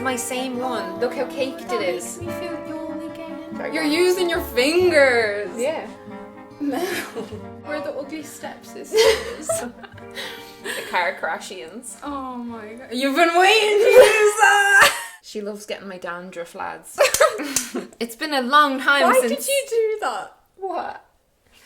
my same one. Look how caked it is. Makes me feel young again. You're using your fingers. Yeah. No. We're the ugly stepsisters. The car crashians. Oh my god. You've been waiting to use that. She loves getting my dandruff, lads. It's been a long time Why since... did you do that? What?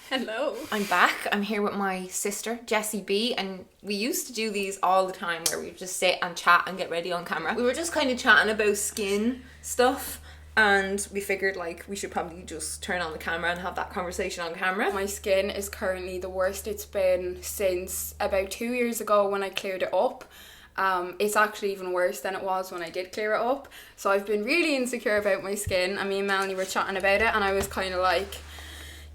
Hello. I'm back. I'm here with my sister, Jessie B, and we used to do these all the time where we'd just sit and chat and get ready on camera. We were just kind of chatting about skin stuff, and we figured like we should probably just turn on the camera and have that conversation on camera. My skin is currently the worst it's been since about 2 years ago when I cleared it up. It's actually even worse than it was when I did clear it up. So I've been really insecure about my skin, and me and Melanie were chatting about it, and I was kind of like,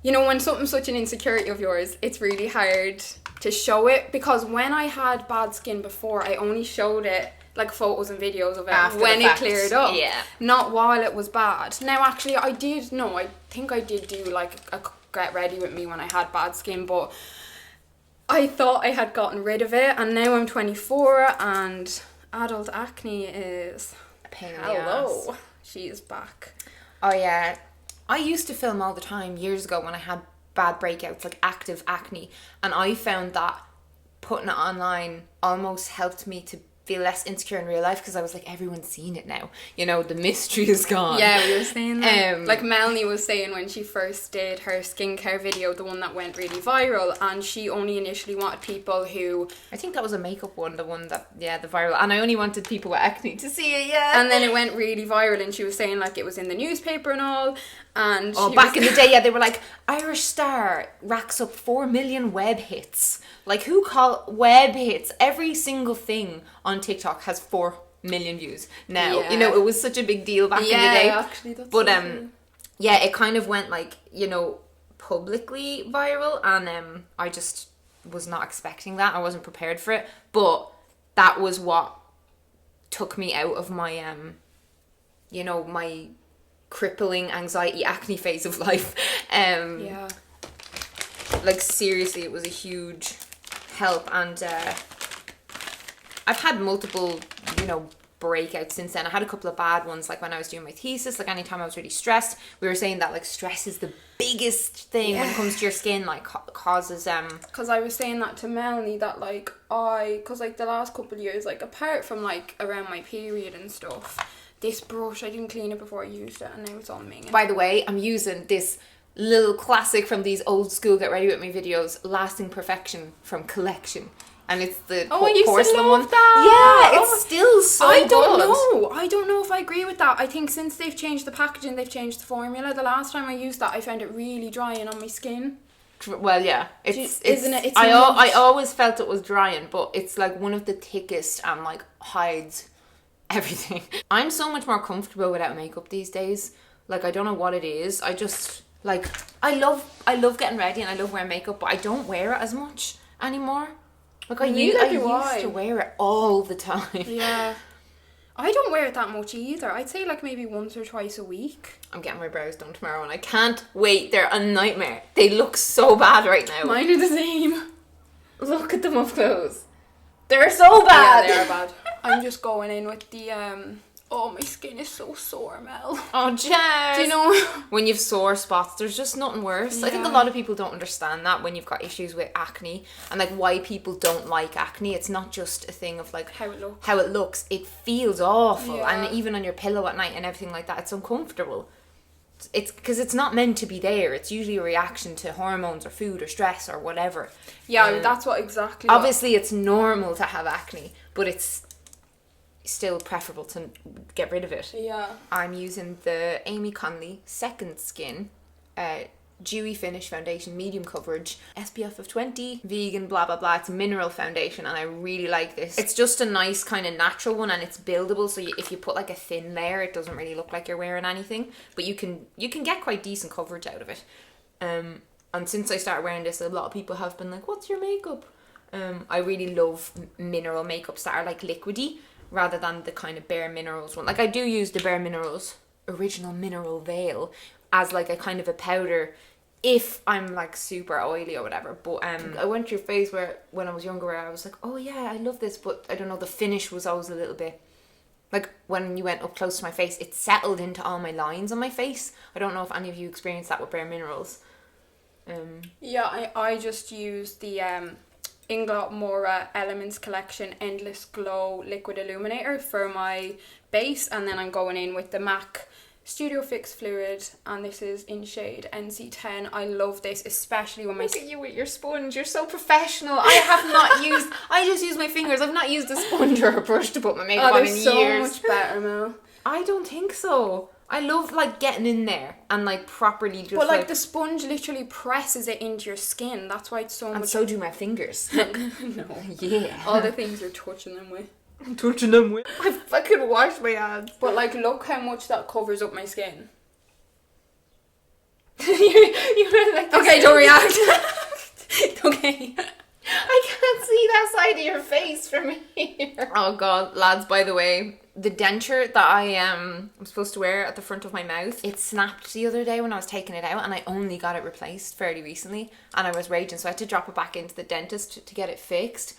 you know, when something's such an insecurity of yours, it's really hard to show it, because when I had bad skin before, I only showed it like photos and videos of it After when the it fact. cleared up, Yeah. not while it was bad. Now actually I think I did do like a get ready with me when I had bad skin, but I thought I had gotten rid of it, and now I'm 24 and adult acne is A pain in the ass. hello. She is back. Oh yeah, I used to film all the time years ago when I had bad breakouts, like active acne, and I found that putting it online almost helped me to feel less insecure in real life, because I was like, everyone's seen it now, you know, the mystery is gone. Yeah, we were saying that. Um, Like Melanie was saying when she first did her skincare video, the one that went really viral, and she only initially wanted people who... I think that was a makeup one, the viral, and I only wanted people with acne to see it, yeah. And then it went really viral, and she was saying like it was in the newspaper and all, and Oh, back in the day, yeah, they were like, Irish star racks up 4 million web hits. Like, who call web hits? Every single thing on TikTok has 4 million views now. Yeah. You know, it was such a big deal back in the day. Actually, that's But so true. yeah, it kind of went like, you know, publicly viral, and I just was not expecting that. I wasn't prepared for it. But that was what took me out of my you know, my crippling anxiety acne phase of life. Yeah. Like, seriously, it was a huge help, and I've had multiple, you know, breakouts since then. I had a couple of bad ones, like when I was doing my thesis, like anytime I was really stressed. We were saying that like stress is the biggest thing when it comes to your skin, like causes Because I was saying that to Melanie, that like because like the last couple of years, like apart from like around my period and stuff, this brush, I didn't clean it before I used it, and now it's all minging. By the way, I'm using this little classic from these old school Get Ready With Me videos, Lasting Perfection from Collection. And it's the I used to porcelain love one. that. Yeah, it's still so I don't good. know. I don't know if I agree with that. I think since they've changed the packaging, they've changed the formula. The last time I used that, I found it really drying on my skin. Well, yeah, it's Isn't it? It's I not- always felt it was drying, but it's like one of the thickest and like hides everything. I'm so much more comfortable without makeup these days. Like, I don't know what it is. I just like I love getting ready and I love wearing makeup, but I don't wear it as much anymore. Like I used to wear it all the time. Yeah. I don't wear it that much either. I'd say like maybe once or twice a week. I'm getting my brows done tomorrow and I can't wait. They're a nightmare. They look so bad right now. Mine are the same. Look at them up close. They're so bad. Yeah, they are bad. I'm just going in with the oh, my skin is so sore, Mel. Oh, Jess. Do you know? When you've sore spots, there's just nothing worse. I think a Yeah. lot of people don't understand that when you've got issues with acne and like why people don't like acne. It's not just a thing of like How it looks. how it looks. It feels awful, Yeah. and even on your pillow at night and everything like that, it's uncomfortable. It's because it's not meant to be there. It's usually a reaction to hormones or food or stress or whatever. Yeah, that's what exactly. Obviously, it's normal to have acne, but it's still preferable to get rid of it. Yeah. I'm using the Amy Conley Second Skin Dewy Finish Foundation, medium coverage, SPF of 20, vegan, blah blah blah. It's a mineral foundation and I really like this. It's just a nice kind of natural one, and it's buildable, so if you put like a thin layer, it doesn't really look like you're wearing anything, but you can get quite decent coverage out of it. And since I started wearing this, a lot of people have been like, what's your makeup? I really love mineral makeups that are like liquidy rather than the kind of Bare Minerals one. Like, I do use the Bare Minerals Original Mineral Veil as like a kind of a powder if I'm like super oily or whatever. But I went through a phase where when I was younger where I was like, oh yeah, I love this, but I don't know, the finish was always a little bit like when you went up close to my face, it settled into all my lines on my face. I don't know if any of you experienced that with Bare Minerals. Yeah, I just use the Inglot Mora Elements Collection Endless Glow Liquid Illuminator for my base, and then I'm going in with the MAC Studio Fix Fluid, and this is in shade NC10. I love this, especially when my... Look at you with your sponge, you're so professional. I just use my fingers. I've not used a sponge or a brush to put my makeup on in years. So much better, Mel. I don't think so. I love like getting in there and like properly just But like the sponge literally presses it into your skin. That's why it's so much... And so do my fingers. No. Yeah. All the things you're touching them with. I'm touching them with... I fucking wash my hands. But like, look how much that covers up my skin. you like this. Okay, don't react. Okay. I can't see that side of your face from here. Oh god, lads, by the way, the denture that I'm supposed to wear at the front of my mouth, it snapped the other day when I was taking it out, and I only got it replaced fairly recently, and I was raging, so I had to drop it back into the dentist to get it fixed.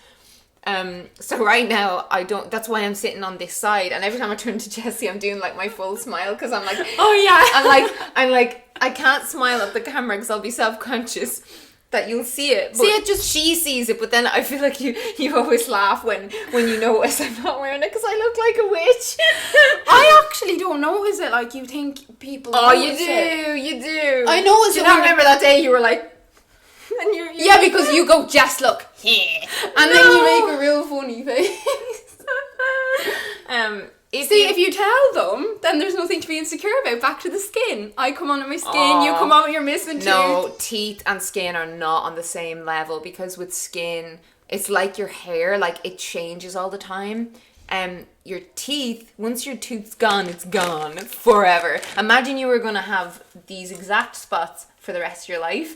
So right now that's why I'm sitting on this side, and every time I turn to Jessie I'm doing like my full smile, because I'm like, oh yeah, I'm like I can't smile at the camera because I'll be self-conscious that you'll see it. But she sees it, but then I feel like you always laugh when you notice I'm not wearing it because I look like a witch. I actually don't notice it. Like, you think people notice it. You do. I notice it. I remember that day you were like, and yeah, because you go, Jess, look here, and then you make a real funny face. If you tell them, then there's nothing to be insecure about. Back to the skin. I come on with my skin, you come on with your missing tooth. No, teeth and skin are not on the same level, because with skin, it's like your hair, like it changes all the time. Your teeth, once your tooth's gone, it's gone. It's forever. Imagine you were going to have these exact spots for the rest of your life.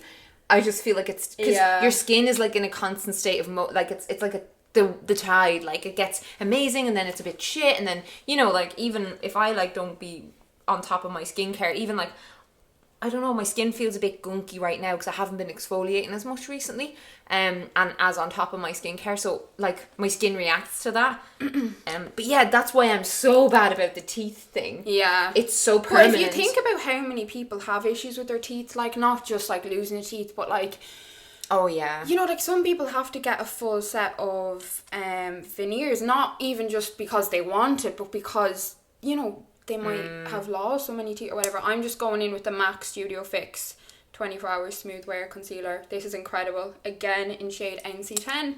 I just feel like it's... Because your skin is like in a constant state of... like it's like the tide, like it gets amazing and then it's a bit shit, and then, you know, like even if I like don't be on top of my skincare, even like, I don't know, my skin feels a bit gunky right now because I haven't been exfoliating as much recently, and as on top of my skincare, so like my skin reacts to that. But yeah, that's why I'm so bad about the teeth thing. Yeah, it's so permanent. But if you think about how many people have issues with their teeth, like not just like losing a teeth, but like, oh yeah, you know, like some people have to get a full set of veneers, not even just because they want it, but because, you know, they might have lost so many teeth or whatever. I'm just going in with the MAC Studio Fix 24 Hour Smooth Wear Concealer. This is incredible. Again, in shade NC10.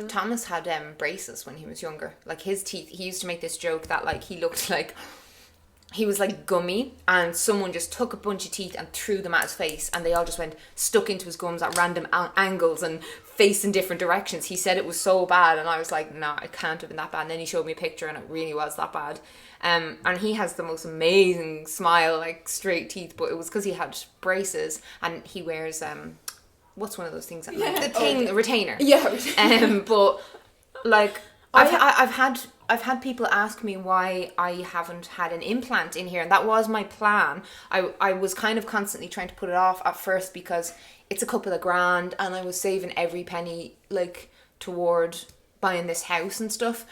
Thomas had braces when he was younger. Like his teeth, he used to make this joke that like he looked like he was like gummy, and someone just took a bunch of teeth and threw them at his face, and they all just went stuck into his gums at random angles and facing different directions. He said it was so bad, and I was like, nah, it can't have been that bad. And then he showed me a picture, and it really was that bad. And he has the most amazing smile, like straight teeth, but it was because he had braces, and he wears what's one of those things? A retainer. Yeah. But like I've had people ask me why I haven't had an implant in here, and that was my plan. I was kind of constantly trying to put it off at first because it's a couple of grand, and I was saving every penny like toward buying this house and stuff.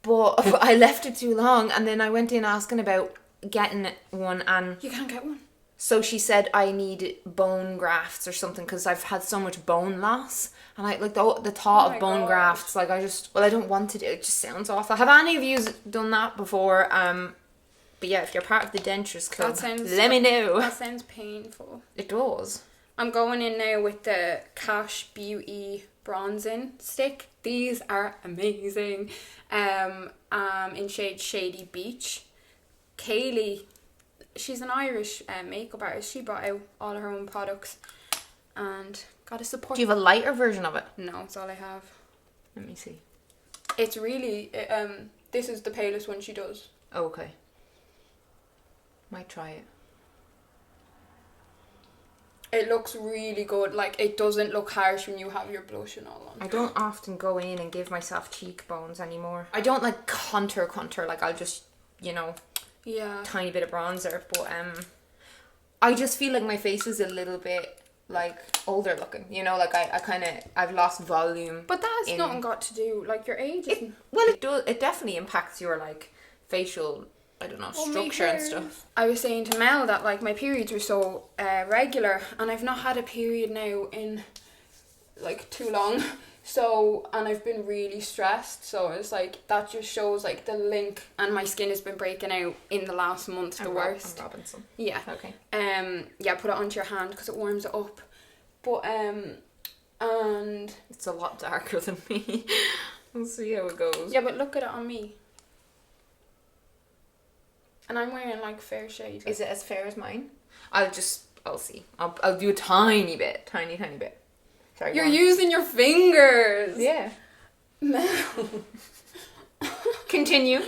But I left it too long, and then I went in asking about getting one, and you can't get one. So she said I need bone grafts or something because I've had so much bone loss, and I like the thought of bone grafts. Like I don't want to do it. It just sounds awful. Have any of you done that before? But yeah, if you're part of the dentures club, let me know. That sounds painful. It does. I'm going in now with the Cash Beauty bronzing stick. These are amazing. In shade Shady Beach. Kaylee, she's an Irish makeup artist. She brought out all of her own products, and gotta support. Do you have a lighter version of it? No, it's all I have. Let me see. It's really this is the palest one she does. Oh, okay. Might try it. It looks really good. Like, it doesn't look harsh when you have your blush and all on. I don't often go in and give myself cheekbones anymore. I don't like contour. Like, I'll just, you know, yeah, tiny bit of bronzer. But I just feel like my face is a little bit like older looking, you know, like I've lost volume. But that has nothing got to do, like, your age isn't... Well, it does, it definitely impacts your, like, facial, I don't know, structure and stuff. I was saying to Mel that, like, my periods were so regular, and I've not had a period now in, like, too long. So, and I've been really stressed, so it's like, that just shows, like, the link, and my skin has been breaking out in the last month, the worst. Robinson. Yeah. Okay. Yeah, put it onto your hand, because it warms it up. But, and... It's a lot darker than me. We'll see how it goes. Yeah, but look at it on me. And I'm wearing, like, fair shade. Is it as fair as mine? I'll see. I'll do a tiny bit. Tiny bit. Sorry, you're using your fingers. Yeah. No. Continue.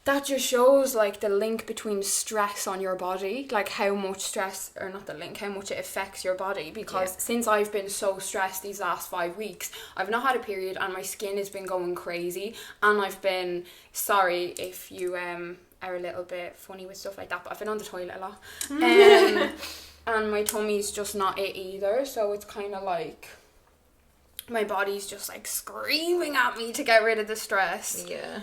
That just shows, like, the link between stress on your body, like how much stress, or not the link, how much it affects your body. Because since I've been so stressed these last 5 weeks, I've not had a period, and my skin has been going crazy, and I've been, sorry if you are a little bit funny with stuff like that, but I've been on the toilet a lot. And my tummy's just not it either, so it's kind of like my body's just, like, screaming at me to get rid of the stress. Yeah.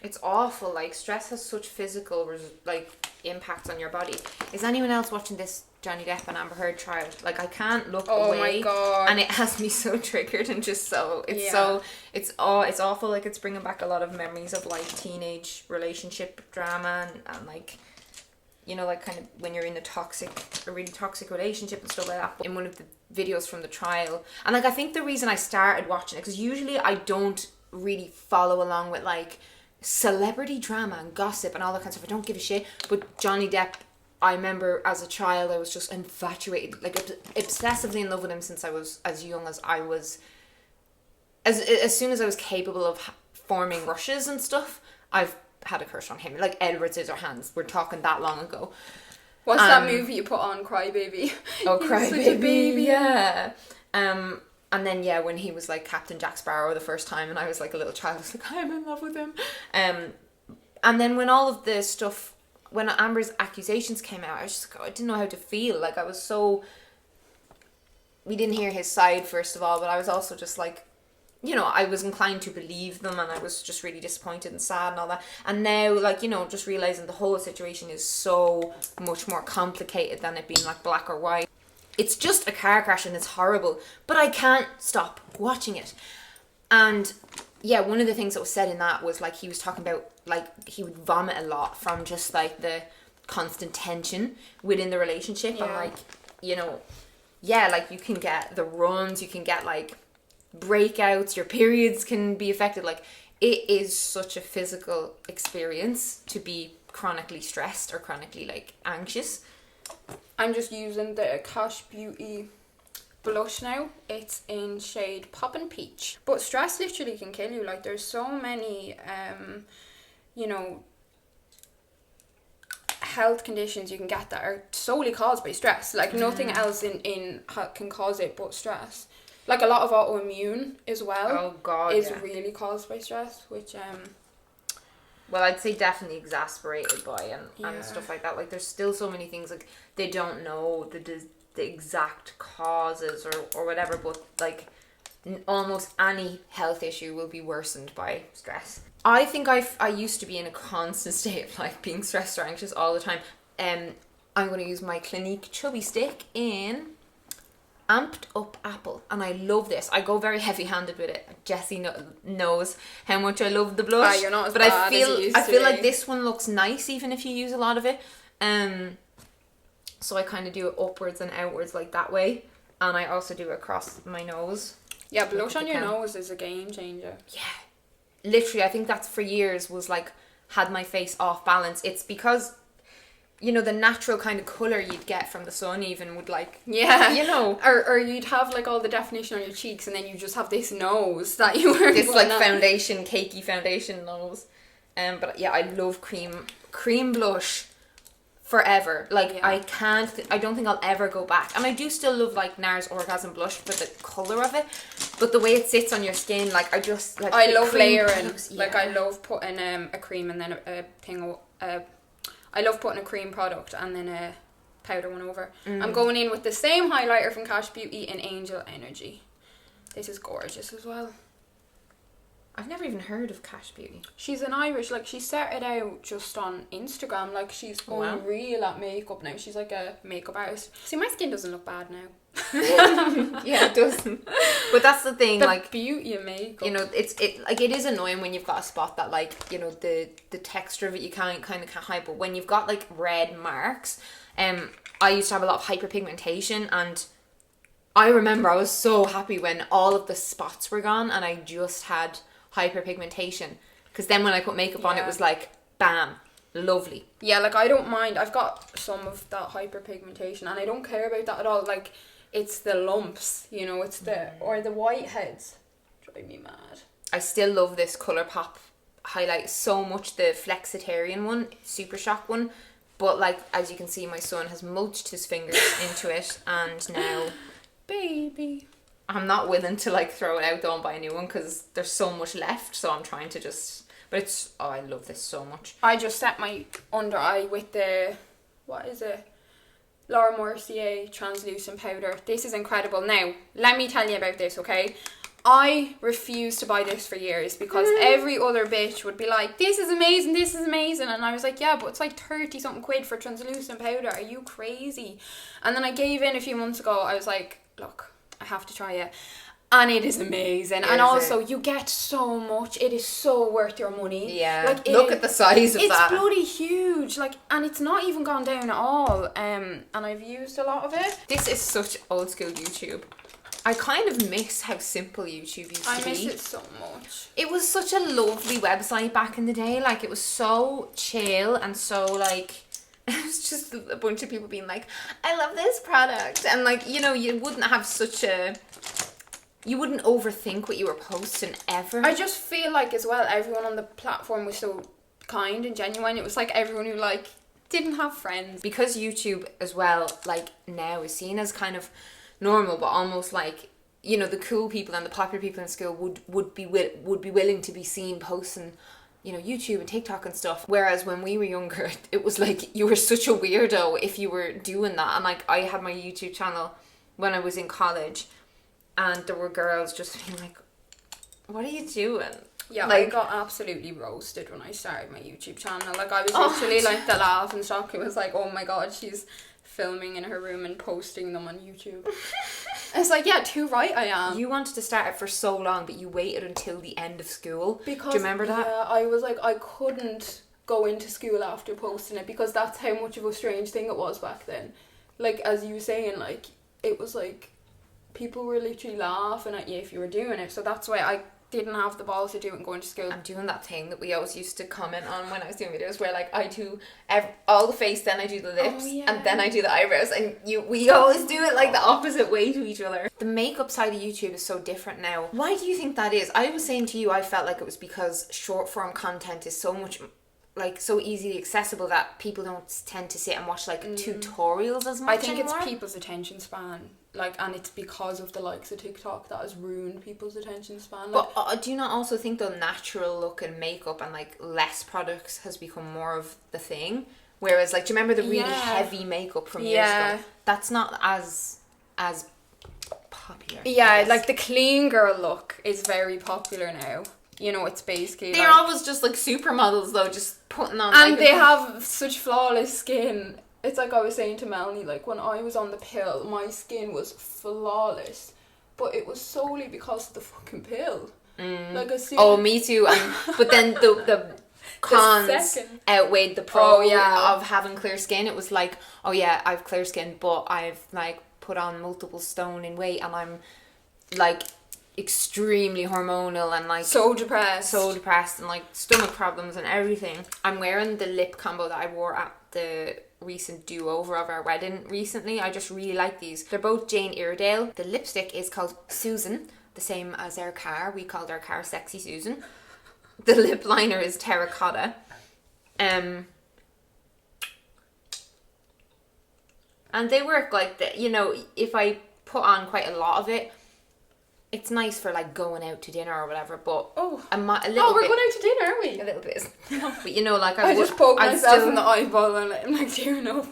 It's awful. Like, stress has such physical, like, impacts on your body. Is anyone else watching this Johnny Depp and Amber Heard trial? Like, I can't look away. Oh my God. And it has me so triggered and just so, it's awful. Like, it's bringing back a lot of memories of, like, teenage relationship drama and like, you know, like, kind of when you're in a really toxic relationship and stuff like that. In one of the videos from the trial, and, like, I think the reason I started watching it, because usually I don't really follow along with, like, celebrity drama and gossip and all that kind of stuff. I don't give a shit. But Johnny Depp, I remember as a child, I was just infatuated, like, obsessively in love with him since I was as young as I was. As soon as I was capable of forming crushes and stuff, I've had a crush on him. Like Edward Scissorhands. We're talking that long ago. What's that movie you put on, Cry Baby? Oh, Cry Baby, yeah. And then, yeah, when he was, like, Captain Jack Sparrow the first time, and I was, like, a little child, I was like, I'm in love with him. And then when all of the stuff, when Amber's accusations came out, I was just, I didn't know how to feel. Like, I was so, we didn't hear his side, first of all, but I was also just, like, you know, I was inclined to believe them, and I was just really disappointed and sad and all that. And now, like, you know, just realising the whole situation is so much more complicated than it being, like, black or white. It's just a car crash and it's horrible, but I can't stop watching it. And yeah, one of the things that was said in that was, like, he was talking about, like, he would vomit a lot from just, like, the constant tension within the relationship. Yeah. And, like, you know, yeah, like, you can get the runs, you can get, like, breakouts, your periods can be affected. Like, it is such a physical experience to be chronically stressed or chronically, like, anxious. I'm just using the Cash Beauty blush now. It's in shade Poppin' Peach. But stress literally can kill you. Like, there's so many, you know, health conditions you can get that are solely caused by stress. Like, nothing else can cause it but stress. Like, a lot of autoimmune as well. Oh, God, is really caused by stress, which well, I'd say definitely exasperated by and stuff like that. Like, there's still so many things, like, they don't know the exact causes or whatever, but, like, almost any health issue will be worsened by stress. I think I used to be in a constant state of, like, being stressed or anxious all the time. I'm going to use my Clinique Chubby Stick in Amped Up Apple, and I love this. I go very heavy-handed with it. Jessie knows how much I love the blush. You're not as but bad I feel as you used to feel be. like this one looks nice even if you use a lot of it. So I kind of do it upwards and outwards, like, that way, and I also do it across my nose. Yeah, blush on your nose is a game changer. Yeah, literally, I think that's for years was, like, had my face off balance. It's because, you know, the natural kind of colour you'd get from the sun even would, like... Yeah. You know. Or you'd have, like, all the definition on your cheeks, and then you just have this nose that you were... This, like, foundation, cakey foundation nose. But, yeah, I love cream blush forever. Like, yeah. I don't think I'll ever go back. And I do still love, like, NARS Orgasm Blush for the colour of it. But the way it sits on your skin, like, I just... like. I love layering. Products, yeah. Like, I love putting a cream and then a thing... I love putting a cream product and then a powder one over. I'm going in with the same highlighter from Cash Beauty in Angel Energy. This is gorgeous as well. I've never even heard of Cash Beauty. She's an Irish, like she started out just on Instagram, like she's going real at makeup now. She's like a makeup artist. See, my skin doesn't look bad now. Yeah, it doesn't. But that's the thing, the like beauty of makeup. You know, it is annoying when you've got a spot that, like, you know, the texture of it you can't hide, but when you've got like red marks, I used to have a lot of hyperpigmentation, and I remember I was so happy when all of the spots were gone and I just had hyperpigmentation, because then when I put makeup on, it was like bam, lovely. Yeah, like I don't mind. I've got some of that hyperpigmentation and I don't care about that at all. Like, it's the lumps, you know, it's or the whiteheads drive me mad. I still love this Colourpop highlight so much, the Flexitarian one, Super Shock one, but like, as you can see, my son has mulched his fingers into it, and now baby, I'm not willing to like throw it out though and buy a new one, because there's so much left, so I'm trying to just, but it's, oh, I love this so much. I just set my under eye with the, what is it, Laura Mercier translucent powder. This is incredible. Now, let me tell you about this, okay? I refused to buy this for years because every other bitch would be like, this is amazing, and I was like, yeah, but it's like 30 something quid for translucent powder. Are you crazy? And then I gave in a few months ago. I was like, look, I have to try it. And it is amazing. And also, you get so much. It is so worth your money. Yeah. Like, look at the size of that. It's bloody huge. Like, and it's not even gone down at all. And I've used a lot of it. This is such old school YouTube. I kind of miss how simple YouTube used to be. I miss it so much. It was such a lovely website back in the day. Like, it was so chill and so, like, it was just a bunch of people being like, I love this product. And, like, you know, you wouldn't have such a... You wouldn't overthink what you were posting ever. I just feel like, as well, everyone on the platform was so kind and genuine. It was like everyone who, like, didn't have friends. Because YouTube, as well, like, now is seen as kind of normal, but almost like, you know, the cool people and the popular people in school would be willing to be seen posting, you know, YouTube and TikTok and stuff. Whereas when we were younger, it was like you were such a weirdo if you were doing that. And like, I had my YouTube channel when I was in college, and there were girls just being like, what are you doing? Yeah, like, I got absolutely roasted when I started my YouTube channnel. Like, I was literally like the laughing stock. It was like, oh my god, she's filming in her room and posting them on YouTube. It's like, yeah, too right I am. You wanted to start it for so long, but you waited until the end of school. Because, do you remember that? Yeah, I was like, I couldn't go into school after posting it, because that's how much of a strange thing it was back then. Like, as you were saying, like, it was like, people were literally laughing at you if you were doing it. So that's why I didn't have the balls to do it and go into school. I'm doing that thing that we always used to comment on when I was doing videos, where like I do all the face, then I do the lips, and then I do the eyebrows, and we always do it like the opposite way to each other. The makeup side of YouTube is so different now. Why do you think that is? I was saying to you, I felt like it was because short form content is so much, like, so easily accessible that people don't tend to sit and watch like tutorials as much. I think anymore. It's people's attention span, like, and it's because of the likes of TikTok that has ruined people's attention span. Like, but do you not also think the natural look and makeup and like less products has become more of the thing? Whereas, like, do you remember the really heavy makeup from years ago? That's not as popular. Yeah, like the clean girl look is very popular now. You know, it's basically they're like, always just like supermodels though, just putting on, and like, they have such flawless skin. It's like I was saying to Melanie, like, when I was on the pill, my skin was flawless, but it was solely because of the fucking pill. Like, me too. But then the cons outweighed the pro of having clear skin. It was like, oh yeah, I've clear skin, but I've like put on multiple stone in weight, and I'm like extremely hormonal and like so depressed and like stomach problems and everything. I'm wearing the lip combo that I wore at the recent do-over of our wedding recently. I just really like these. They're both Jane Iredale. The lipstick is called Susan, the same as our car. We called our car Sexy Susan. The lip liner is Terracotta. And they work like that. You know, if I put on quite a lot of it, it's nice for like going out to dinner or whatever, but a little we're bit, going out to dinner, are we? a little bit. But you know, like I just poked myself in the eyeball and I'm like tearing up.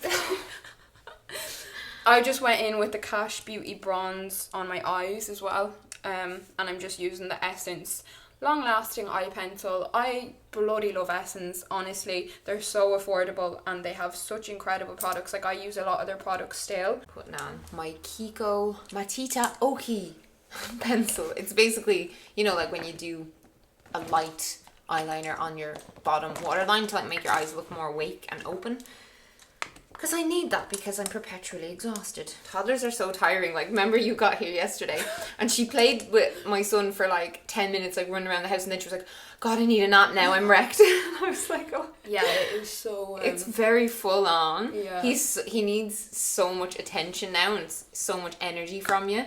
I just went in with the Cash Beauty bronze on my eyes as well, and I'm just using the Essence long lasting eye pencil. I bloody love Essence, honestly. They're so affordable and they have such incredible products. Like, I use a lot of their products still. Putting on my Kiko Matita Oki pencil. It's basically, you know, like when you do a light eyeliner on your bottom waterline to like make your eyes look more awake and open. Because I need that because I'm perpetually exhausted. Toddlers are so tiring. Like, remember you got here yesterday and she played with my son for like 10 minutes, like running around the house, and then she was like, God, I need a nap now, I'm wrecked. And I was like, oh. Yeah, it is so... it's very full on. Yeah. He needs so much attention now and so much energy from you.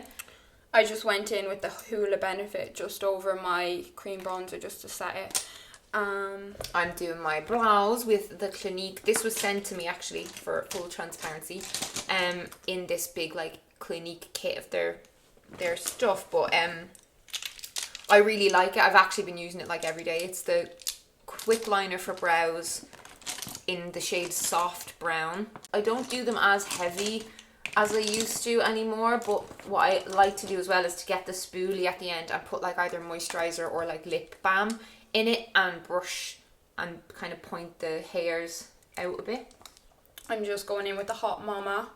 I just went in with the Hoola Benefit just over my cream bronzer just to set it. I'm doing my brows with the Clinique. This was sent to me actually for full transparency, in this big like Clinique kit of their stuff. But I really like it. I've actually been using it like every day. It's the Quick Liner for brows in the shade Soft Brown. I don't do them as heavy as I used to anymore, but what I like to do as well is to get the spoolie at the end and put like either moisturizer or like lip balm in it and brush and kind of point the hairs out a bit. I'm just going in with the Hot Mama,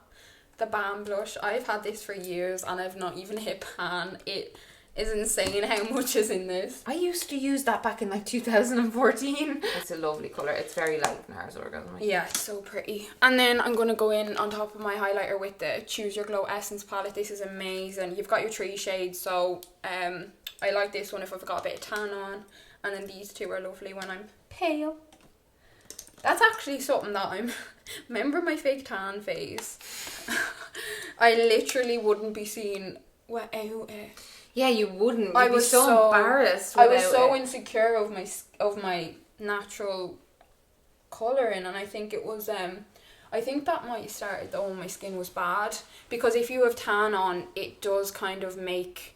the Balm Blush. I've had this for years and I've not even hit pan. It is insane how much is in this. I used to use that back in like 2014. It's a lovely colour. It's very light Nars Orgasm. Yeah, it's so pretty. And then I'm going to go in on top of my highlighter with the Choose Your Glow Essence palette. This is amazing. You've got your 3 shades, so I like this one if I've got a bit of tan on. And then these two are lovely when I'm pale. That's actually something that I'm... Remember my fake tan phase? I literally wouldn't be seen without it. Yeah, you wouldn't. You'd be so embarrassed I was so it. insecure of my natural colouring, and I think it was... I think that might have started though when my skin was bad. Because if you have tan on, it does kind of make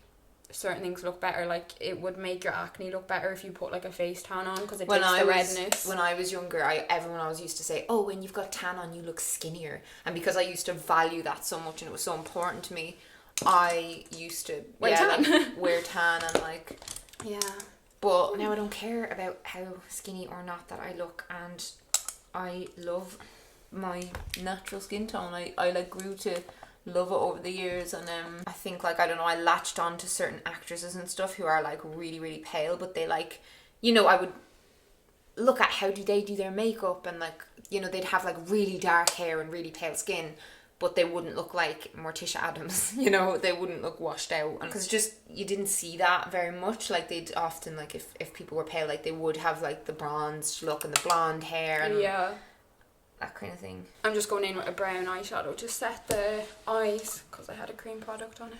certain things look better. Like, it would make your acne look better if you put like a face tan on, because it takes the redness. When I was younger, everyone always used to say, oh, when you've got tan on you look skinnier, and because I used to value that so much and it was so important to me, I used to wear tan and like, yeah. But now I don't care about how skinny or not that I look, and I love my natural skin tone. I like grew to love it over the years, and I think like, I don't know, I latched on to certain actresses and stuff who are like really really pale, but they like, you know, I would look at how do they do their makeup, and like, you know, they'd have like really dark hair and really pale skin, but they wouldn't look like Morticia Addams, you know, they wouldn't look washed out, because just you didn't see that very much. Like, they'd often, like, if people were pale, like they would have like the bronzed look and the blonde hair and that kind of thing. I'm just going in with a brown eyeshadow to set the eyes because I had a cream product on it.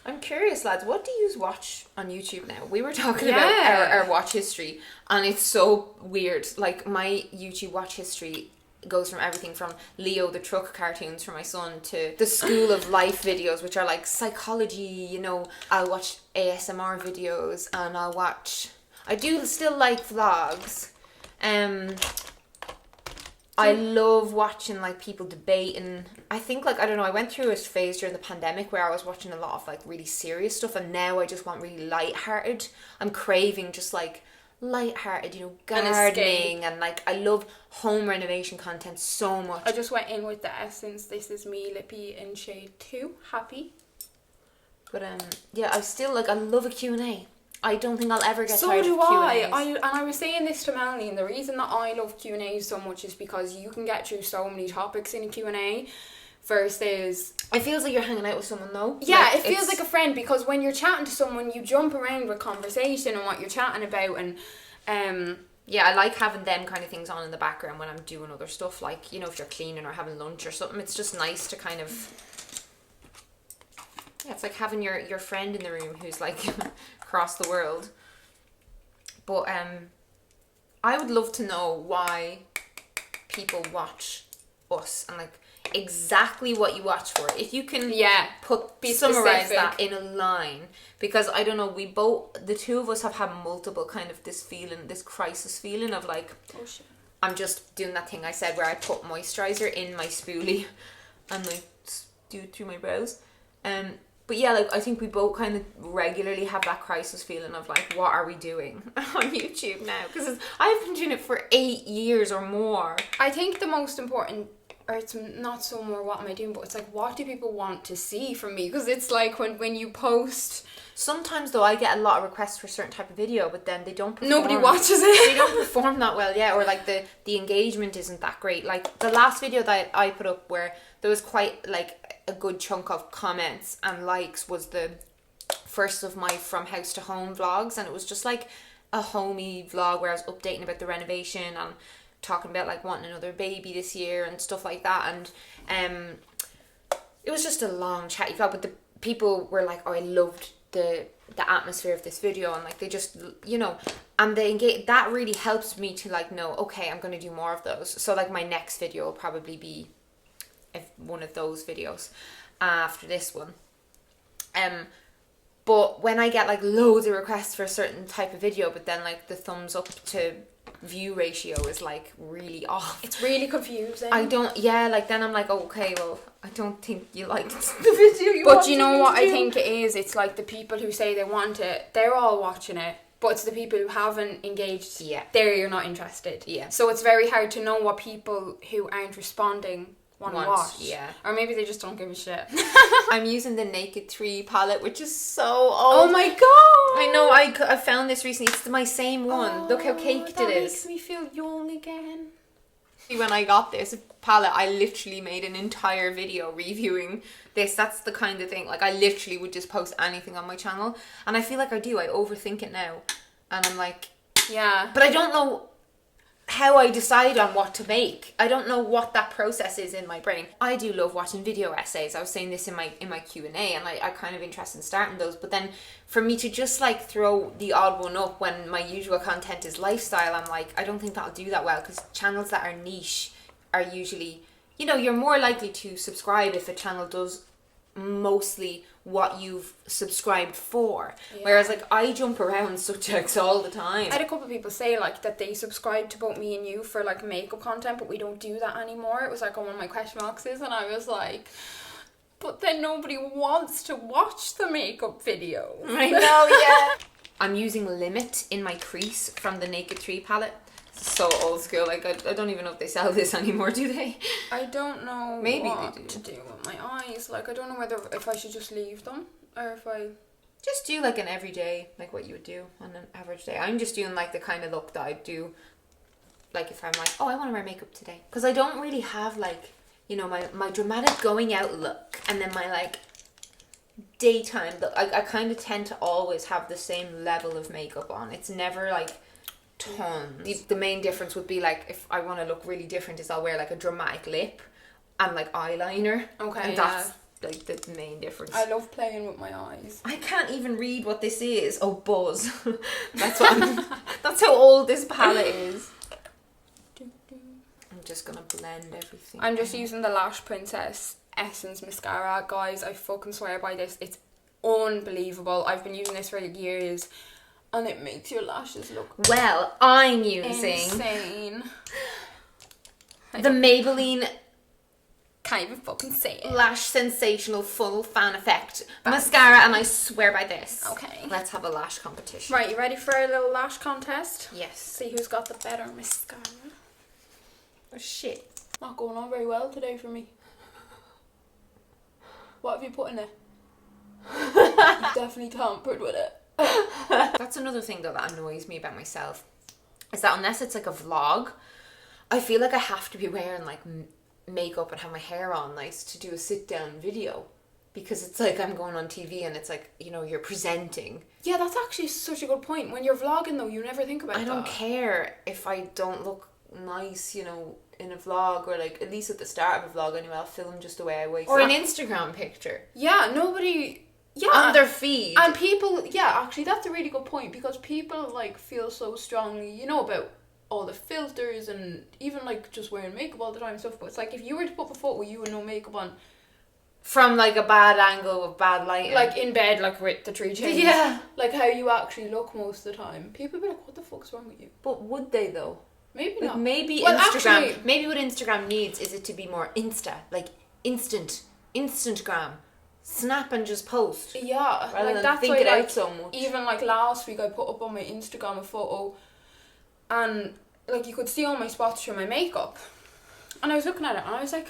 I'm curious, lads, what do you watch on YouTube now? We were talking about our watch history, and it's so weird. Like, my YouTube watch history goes from everything from Leo the Truck cartoons for my son to the School of Life videos, which are like psychology, you know. I'll watch ASMR videos, and I do still like vlogs. I love watching like people debating. I think like, I don't know, I went through a phase during the pandemic where I was watching a lot of like really serious stuff, and now I just want really lighthearted. I'm craving just like lighthearted, you know, gardening, and like I love home renovation content so much. I just went in with the Essence This Is Me Lippy in shade 2, Happy. But yeah, I still like, I love a Q&A. I don't think I'll ever get tired of Q&As. I was saying this to Melanie, and the reason that I love Q&As so much is because you can get through so many topics in a Q&A versus... It feels like you're hanging out with someone though. Yeah, like, it feels like a friend, because when you're chatting to someone, you jump around with conversation and what you're chatting about, and... yeah, I like having them kind of things on in the background when I'm doing other stuff, like, you know, if you're cleaning or having lunch or something, it's just nice to kind of... Yeah, it's like having your friend in the room who's like across the world. But I would love to know why people watch us, and like, like exactly what you watch for. If you can Be summarize specific. that in a line, because I don't know, the two of us have had multiple kind of this crisis feeling of like, Oh shit. I'm just doing that thing I said where I put moisturizer in my spoolie and like do it through my brows. But yeah, like I think we both kind of regularly have that crisis feeling of like, what are we doing on YouTube now? Because I've been doing it for 8 years or more. I think the most important, or it's not so more what am I doing, but it's like, what do people want to see from me? Because it's like when you post... Sometimes though I get a lot of requests for a certain type of video, but then they don't perform. Nobody watches it. They don't perform that well, yeah, or like the engagement isn't that great. Like the last video that I put up where there was quite like a good chunk of comments and likes was the first of my From House to Home vlogs, and it was just like a homey vlog where I was updating about the renovation and talking about like wanting another baby this year and stuff like that. And it was just a long chatty vlog, but the people were like, oh, I loved the atmosphere of this video, and like they just, you know, and they engage. That really helps me to like know, okay, I'm going to do more of those. So like my next video will probably be one of those videos after this one. But when I get like loads of requests for a certain type of video, but then like the thumbs up to view ratio is like really off. It's really confusing. Like then I'm like, oh, okay, well, I don't think you liked the video But you know what I think it is? It's like the people who say they want it, they're all watching it. But it's the people who haven't engaged, there you're not interested. Yeah. So it's very hard to know what people who aren't responding want to watch. Yeah. Or maybe they just don't give a shit. I'm using the Naked 3 palette, which is so Oh old. my god! I know, I found this recently. It's my same one. Look how caked it That is. makes me feel young again. When I got this palette, I literally made an entire video reviewing this. That's the kind of thing, like I literally would just post anything on my channel, and I feel like I overthink it now, and I'm like, yeah, but I don't know how I decide on what to make. I don't know what that process is in my brain. I do love watching video essays. I was saying this in my Q&A, and I kind of interested in starting those, but then for me to just like throw the odd one up when my usual content is lifestyle, I'm like, I don't think that'll do that well, because channels that are niche are usually, you know, you're more likely to subscribe if a channel does mostly what you've subscribed for. Whereas like I jump around subjects all the time. I had a couple of people say like that they subscribed to both me and you for like makeup content, but we don't do that anymore. It was like on one of my question boxes, and I was like, but then nobody wants to watch the makeup videos. I know, yeah. I'm using Limit in my crease from the Naked 3 palette. So old school, like I don't even know if they sell this anymore, do they? I don't know Maybe what they do. to do with my eyes. Like I don't know whether if I should just leave them or if I just do like an everyday, like what you would do on an average day. I'm just doing like the kind of look that I do, like if I'm like, oh, I want to wear makeup today, because I don't really have like, you know, my dramatic going out look and then my like daytime look. I kind of tend to always have the same level of makeup on. It's never like tons. The main difference would be like if I want to look really different is I'll wear like a dramatic lip and like eyeliner. Okay, and that's like the main difference. I love playing with my eyes. I can't even read what this is. Oh, Buzz. That's what that's how old this palette is. I'm just gonna blend everything. I'm just using the Lash Princess Essence mascara, guys. I fucking swear by this. It's unbelievable. I've been using this for years, and it makes your lashes look well. I'm using insane. The Maybelline Can't even fucking say it. Lash Sensational Full Fan Effect mascara, and I swear by this. Okay. Let's have a lash competition. Right, you ready for a little lash contest? Yes. See who's got the better mascara. Oh shit. Not going on very well today for me. What have you put in it? You definitely tampered with it. That's another thing though that annoys me about myself, is that unless it's like a vlog, I feel like I have to be wearing like makeup and have my hair on nice to do a sit down video, because it's like I'm going on TV and it's like, you know, you're presenting. Yeah, that's actually such a good point. When you're vlogging though, you never think about that. I don't care if I don't look nice, you know, in a vlog, or like at least at the start of a vlog anyway, I'll film just the way I wake. Or an Instagram picture. Yeah, nobody... Yeah. On their feed. And people... Yeah, actually, that's a really good point, because people, like, feel so strongly, you know, about all the filters and even like just wearing makeup all the time and stuff. But it's like if you were to put a photo with you with no makeup on, from like a bad angle with bad lighting, like in bed, like with the tree chains, yeah, like how you actually look most of the time, people be like, what the fuck's wrong with you? but would they though? Maybe Like not. maybe Well, Instagram. actually, maybe what Instagram needs is it to be more like instantgram, snap and just post. yeah, Rather like than that's think why, it like, out so much. even like last week I put up on my Instagram a photo, and like you could see all my spots through my makeup, and I was looking at it and I was like,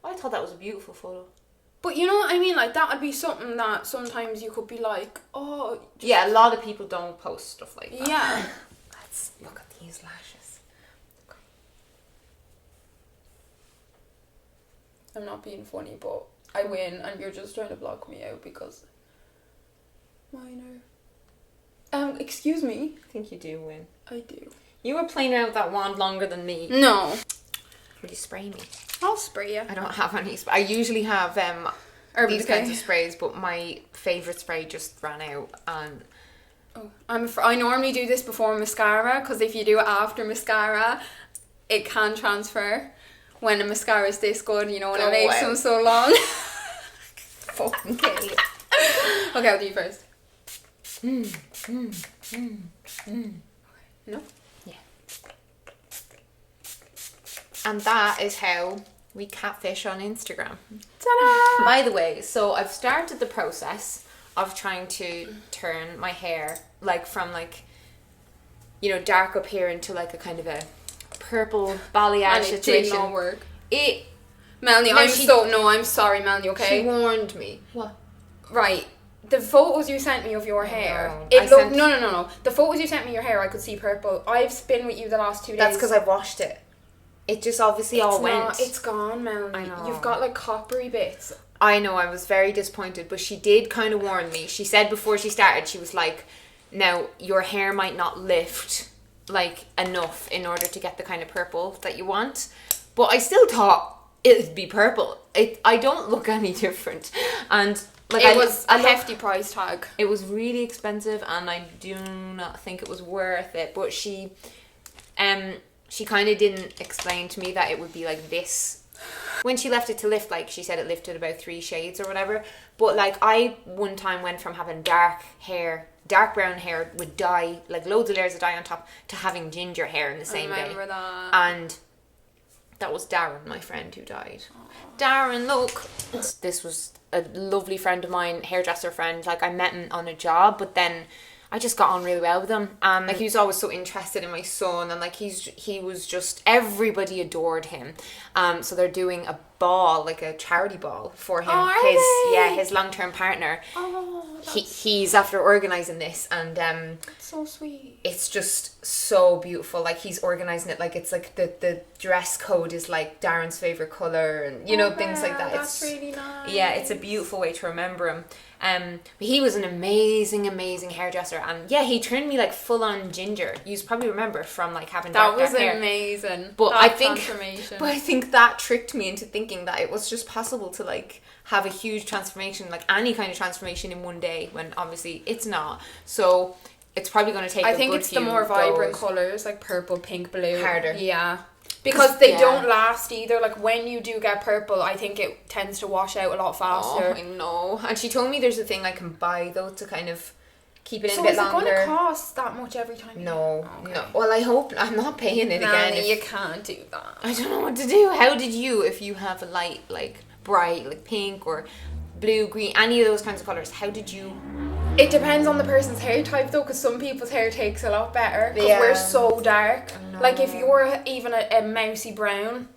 I thought that was a beautiful photo. but you know what I mean, like that would be something that sometimes you could be like, oh, Yeah, a lot of people don't post stuff like that. yeah. Let's look at these lashes. I'm not being funny, but I win and you're just trying to block me out because minor. Excuse me. I think you do win. I do. You were playing around with that wand longer than me. No. Will you spray me? I'll spray you. I don't have any spray. I usually have Urban these Decay. kinds of sprays, but my favourite spray just ran out, and Oh, I normally do this before mascara because if you do it after mascara, it can transfer. When a mascara is this good, you know, when Go it makes away. them so long. fucking kill you. Okay, I'll do you first. No? Yeah. And that is how we catfish on Instagram. Ta-da! By the way, so I've started the process of trying to turn my hair like from like, you know, dark up here into like a kind of a purple balayage And it did situation. not work. It Melanie, No, I'm sorry, Melanie, okay? She warned me. What? Right. The photos you sent me of your hair. No. It looked no. The photos you sent me of your hair, I could see purple. I've been with you the last 2 days. That's because I washed it. It just obviously all went. It's gone, Melanie. I know. You've got like coppery bits. I know, I was very disappointed, but she did kind of warn me. She said before she started, she was like, now your hair might not lift like enough in order to get the kind of purple that you want, but I still thought it'd be purple. I don't look any different, and like It was a hefty price tag. It was really expensive, and I do not think it was worth it. But she kind of didn't explain to me that it would be like this. When she left it to lift, like she said it lifted about 3 shades or whatever. But like I one time went from having dark brown hair with dye, like loads of layers of dye on top, to having ginger hair in the same day. I remember that. And that was Darren, my friend, who died. Aww. Darren, look. This was a lovely friend of mine, hairdresser friend. Like I met him on a job, but then I just got on really well with him. Like he was always so interested in my son, and like he was just, everybody adored him. So they're doing a ball, like a charity ball for him. Oh, his long-term partner. Oh, He's after organising this, and that's so sweet. it's just so beautiful. Like he's organising it like it's like the dress code is like Darren's favourite colour, and you know, things like that. That's really nice. Yeah, it's a beautiful way to remember him. But he was an amazing hairdresser, and yeah, he turned me like full on ginger. You probably remember from like having dark hair. Amazing. But that I think, transformation. but I think that tricked me into thinking that it was just possible to like have a huge transformation, like any kind of transformation in one day, when obviously it's not. So it's probably going to take. I think it's the more vibrant colours, like purple, pink, blue. Harder. Yeah. Because they don't last either. Like when you do get purple, I think it tends to wash out a lot faster. Oh, I know. And she told me there's a thing I can buy though to kind of keep it in a So bit is it longer. going to cost that much every time? No, Okay. no. Well, I hope I'm not paying it again. You can't do that. I don't know what to do. How did you, if you have a light, like bright, like pink or blue, green, any of those kinds of colours, how did you? It depends on the person's hair type though, because some people's hair takes a lot better. Because Yeah. we're so dark. I know. Like if you're even a mousy brown,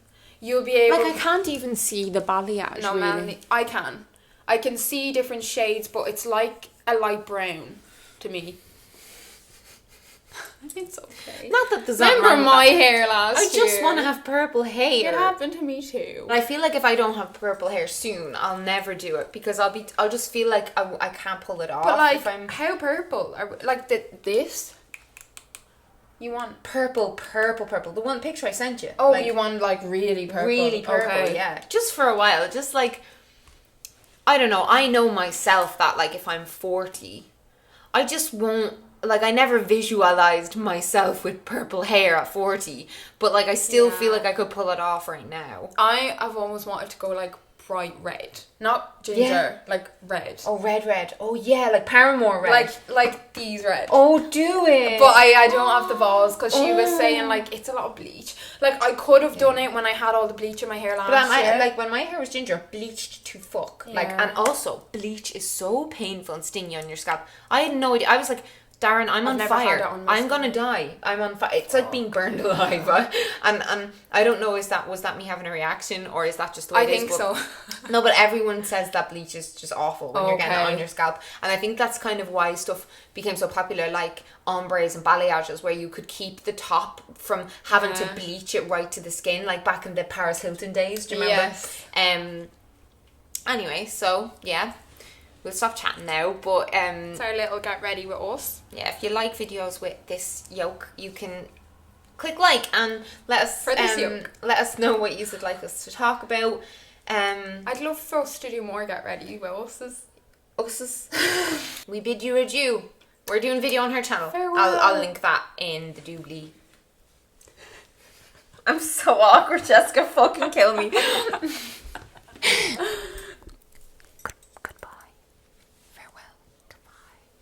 you'll be able. Like I can't even see the balayage. No, really. Melanie, I can. I can see different shades, but it's like a light brown to me. It's okay. Not that there's nothing Remember wrong my with that. hair last I year? just want to have purple hair. It happened to me too. And I feel like if I don't have purple hair soon, I'll never do it because I'll just feel like I can't pull it off. But like, if I'm how purple? Like this? You want? purple, the one picture I sent you. Oh, like, you want like really purple? really purple, Okay. yeah. Just for a while, just like, I don't know. I know myself that like if I'm 40, I just won't like, I never visualized myself with purple hair at 40, but like I still feel like I could pull it off right now. I have almost wanted to go like bright red, not ginger, like red. Oh, red. Oh yeah, like Paramore red. Like these red. Oh, do it. But I don't have the balls because she was saying like it's a lot of bleach. Like I could have done it when I had all the bleach in my hair last year. Like when my hair was ginger, bleached to fuck. Yeah. Like, and also bleach is so painful and stingy on your scalp. I had no idea. I was like, Darren, I'm on fire. I'm gonna die. I'm on fire. It's like being burned alive. And I don't know, was that me having a reaction, or is that just the way it is? I think so. No, but everyone says that bleach is just awful when you're getting it on your scalp. And I think that's kind of why stuff became so popular, like ombres and balayages, where you could keep the top from having to bleach it right to the skin, like back in the Paris Hilton days. Do you remember? Yes. Anyway, so yeah. We'll stop chatting now, but it's our little get ready with us. Yeah, if you like videos with this yoke, you can click like and let us know what you would like us to talk about. I'd love for us to do more get ready with us. We bid you adieu. We're doing a video on her channel. Farewell. I'll link that in the doobly. I'm so awkward, Jessica. Fucking kill me.